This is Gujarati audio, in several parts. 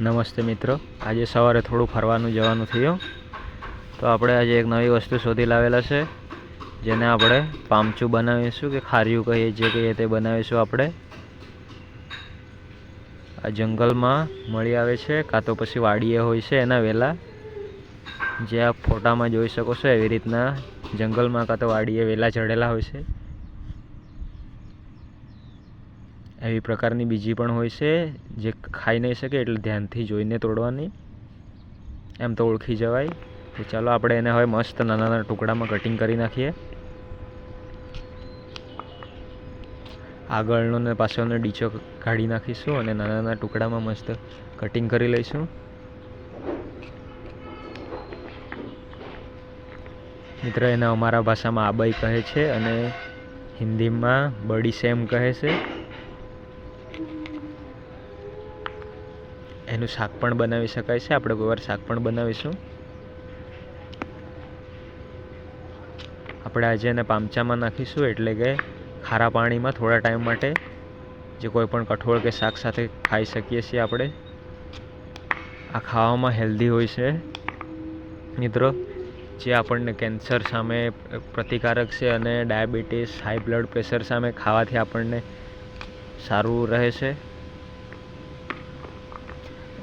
નમસ્તે મિત્રો, આજે સવારે થોડું ફરવાનું જવાનું થયું તો આપણે આજે એક નવી વસ્તુ શોધી લાવેલા છે જેને આપણે પામચું બનાવીશું કે ખારિયું કહીએ જે કહીએ તે બનાવીશું। આપણે આ જંગલમાં મળી આવે છે કાં તો પછી વાડીએ હોય છે એના વેલા, જે આપ ફોટામાં જોઈ શકો છો એવી રીતના જંગલમાં કાં તો વાડીએ વેલા ચડેલા હોય છે। એવી પ્રકારની બીજી પણ હોય છે જે ખાઈ નહીં શકે એટલે ધ્યાનથી જોઈને તોડવાની, એમ તો ઓળખી જવાય। તો ચાલો આપણે એને હવે મસ્ત નાના નાના ટુકડામાં કટિંગ કરી નાખીએ। આગળનો ને પાછળનો ડીચો કાઢી નાખીશું અને નાના નાના ટુકડામાં મસ્ત કટિંગ કરી લઈશું। મિત્ર, એને અમારા ભાષામાં આબઈ કહે છે અને હિન્દીમાં બડી સેમ કહે છે। એનું શાક પણ બનાવી શકાય છે, આપણે કોઈ વાર શાક પણ બનાવીશું। આપણે આજે એને પામચામાં નાખીશું એટલે કે ખારા પાણીમાં થોડા ટાઈમ માટે, જે કોઈ પણ કઠોળ કે શાક સાથે ખાઈ શકીએ છીએ આપણે। આ ખાવામાં હેલ્ધી હોય છે મિત્રો, જે આપણને કેન્સર સામે પ્રતિકારક છે અને ડાયાબિટીસ, હાઈ બ્લડ પ્રેશર સામે ખાવાથી આપણને સારું રહે છે,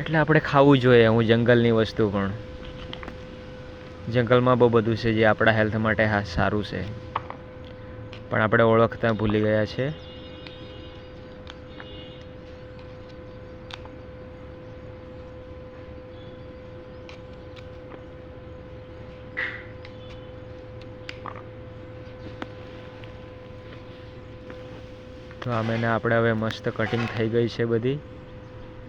એટલે આપણે ખાવું જોઈએ। હું જંગલની વસ્તુ પણ, જંગલમાં બહુ બધું છે જે આપણા હેલ્થ માટે સારું છે, પણ આપણે ઓળખતા ભૂલી ગયા છે। તો આમેને આપણે હવે મસ્ત કટિંગ થઈ ગઈ છે બધી।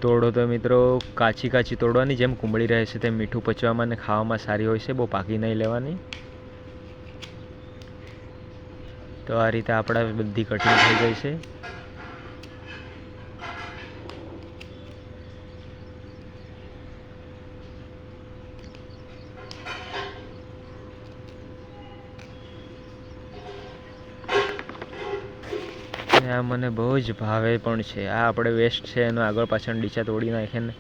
તોડો તો મિત્રો કાચી કાચી તોડવાની, જેમ કુંબળી રહે છે તેમ મીઠું પચવામાં અને ખાવામાં સારી હોય છે, બહુ પાકી નહીં લેવાની। તો આ રીતે આપણા બધી કટિંગ થઈ ગઈ છે। આ મને બહુ જ ભાવે પણ છે। આ આપણે વેસ્ટ છે એનો આગળ પાછળ ડીચા તોડી નાખીને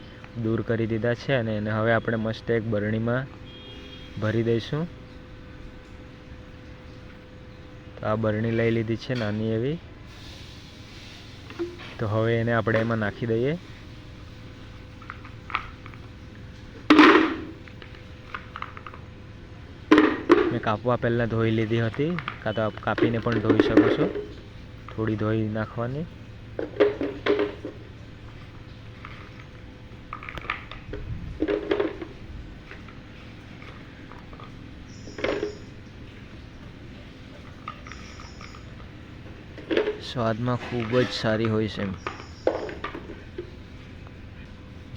દૂર કરી દીધા છે અને એને હવે આપણે મસ્ત એક બરણીમાં ભરી દઈશું। તો આ બરણી લઈ લીધી છે નાની એવી, તો હવે એને આપણે એમાં નાખી દઈએ। મેં કાપવા પહેલાં ધોઈ લીધી હતી, કાં તો આપ કાપીને પણ ધોઈ શકો છો, થોડી ધોઈ નાખવાની। સ્વાદમાં ખૂબ જ સારી હોય છે,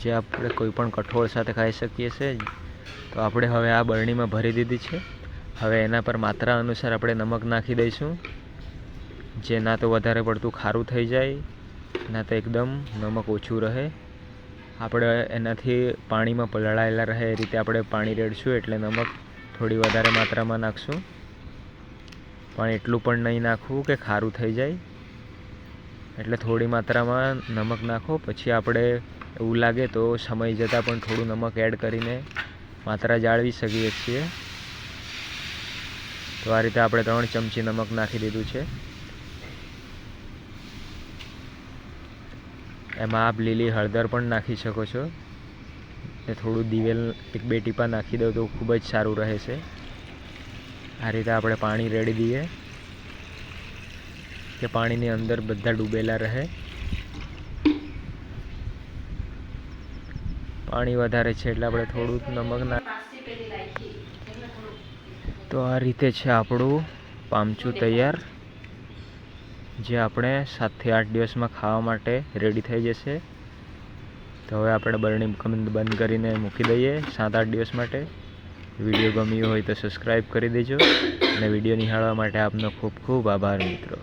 જે આપણે કોઈ પણ કઠોળ સાથે ખાઈ શકીએ છીએ। તો આપણે હવે આ બરણીમાં ભરી દીધી છે। હવે એના પર માત્રા અનુસાર આપણે નમક નાખી દઈશું, જે ના તો વધારે પડતું ખારું થઈ જાય, ના તો એકદમ નમક ઓછું રહે। આપણે એનાથી પાણીમાં પલળાયેલા રહે એ રીતે આપણે પાણી રેડશું, એટલે નમક થોડી વધારે માત્રામાં નાખશું, પણ એટલું પણ નહીં નાખવું કે ખારું થઈ જાય, એટલે થોડી માત્રામાં નમક નાખો। પછી આપણે એવું લાગે તો સમય જતાં પણ થોડું નમક એડ કરીને માત્રા જાળવી શકીએ છીએ। તો આ રીતે આપણે 3 ચમચી નમક નાખી દીધું છે। એમાં આપ લીલી હળદર પણ નાખી શકો છો, ને થોડું દિવેલ 1-2 ટીપા નાખી દો તો ખૂબ જ સારું રહે છે। આ રીતે આપણે પાણી રેડી દઈએ કે પાણીની અંદર બધા ડૂબેલા રહે। પાણી વધારે છે એટલે આપણે થોડું નમક તો આ રીતે છે આપણું પામચું તૈયાર, જે આપણે 7 થી 8 દિવસમાં ખાવા માટે રેડી થઈ જશે। તો હવે આપણે બરણી બંધ કરીને મૂકી દઈએ 7-8 દિવસ માટે। વિડીયો ગમ્યો હોય તો સબસ્ક્રાઈબ કરી દેજો અને વિડીયો નિહાળવા માટે આપનો ખૂબ ખૂબ આભાર મિત્રો।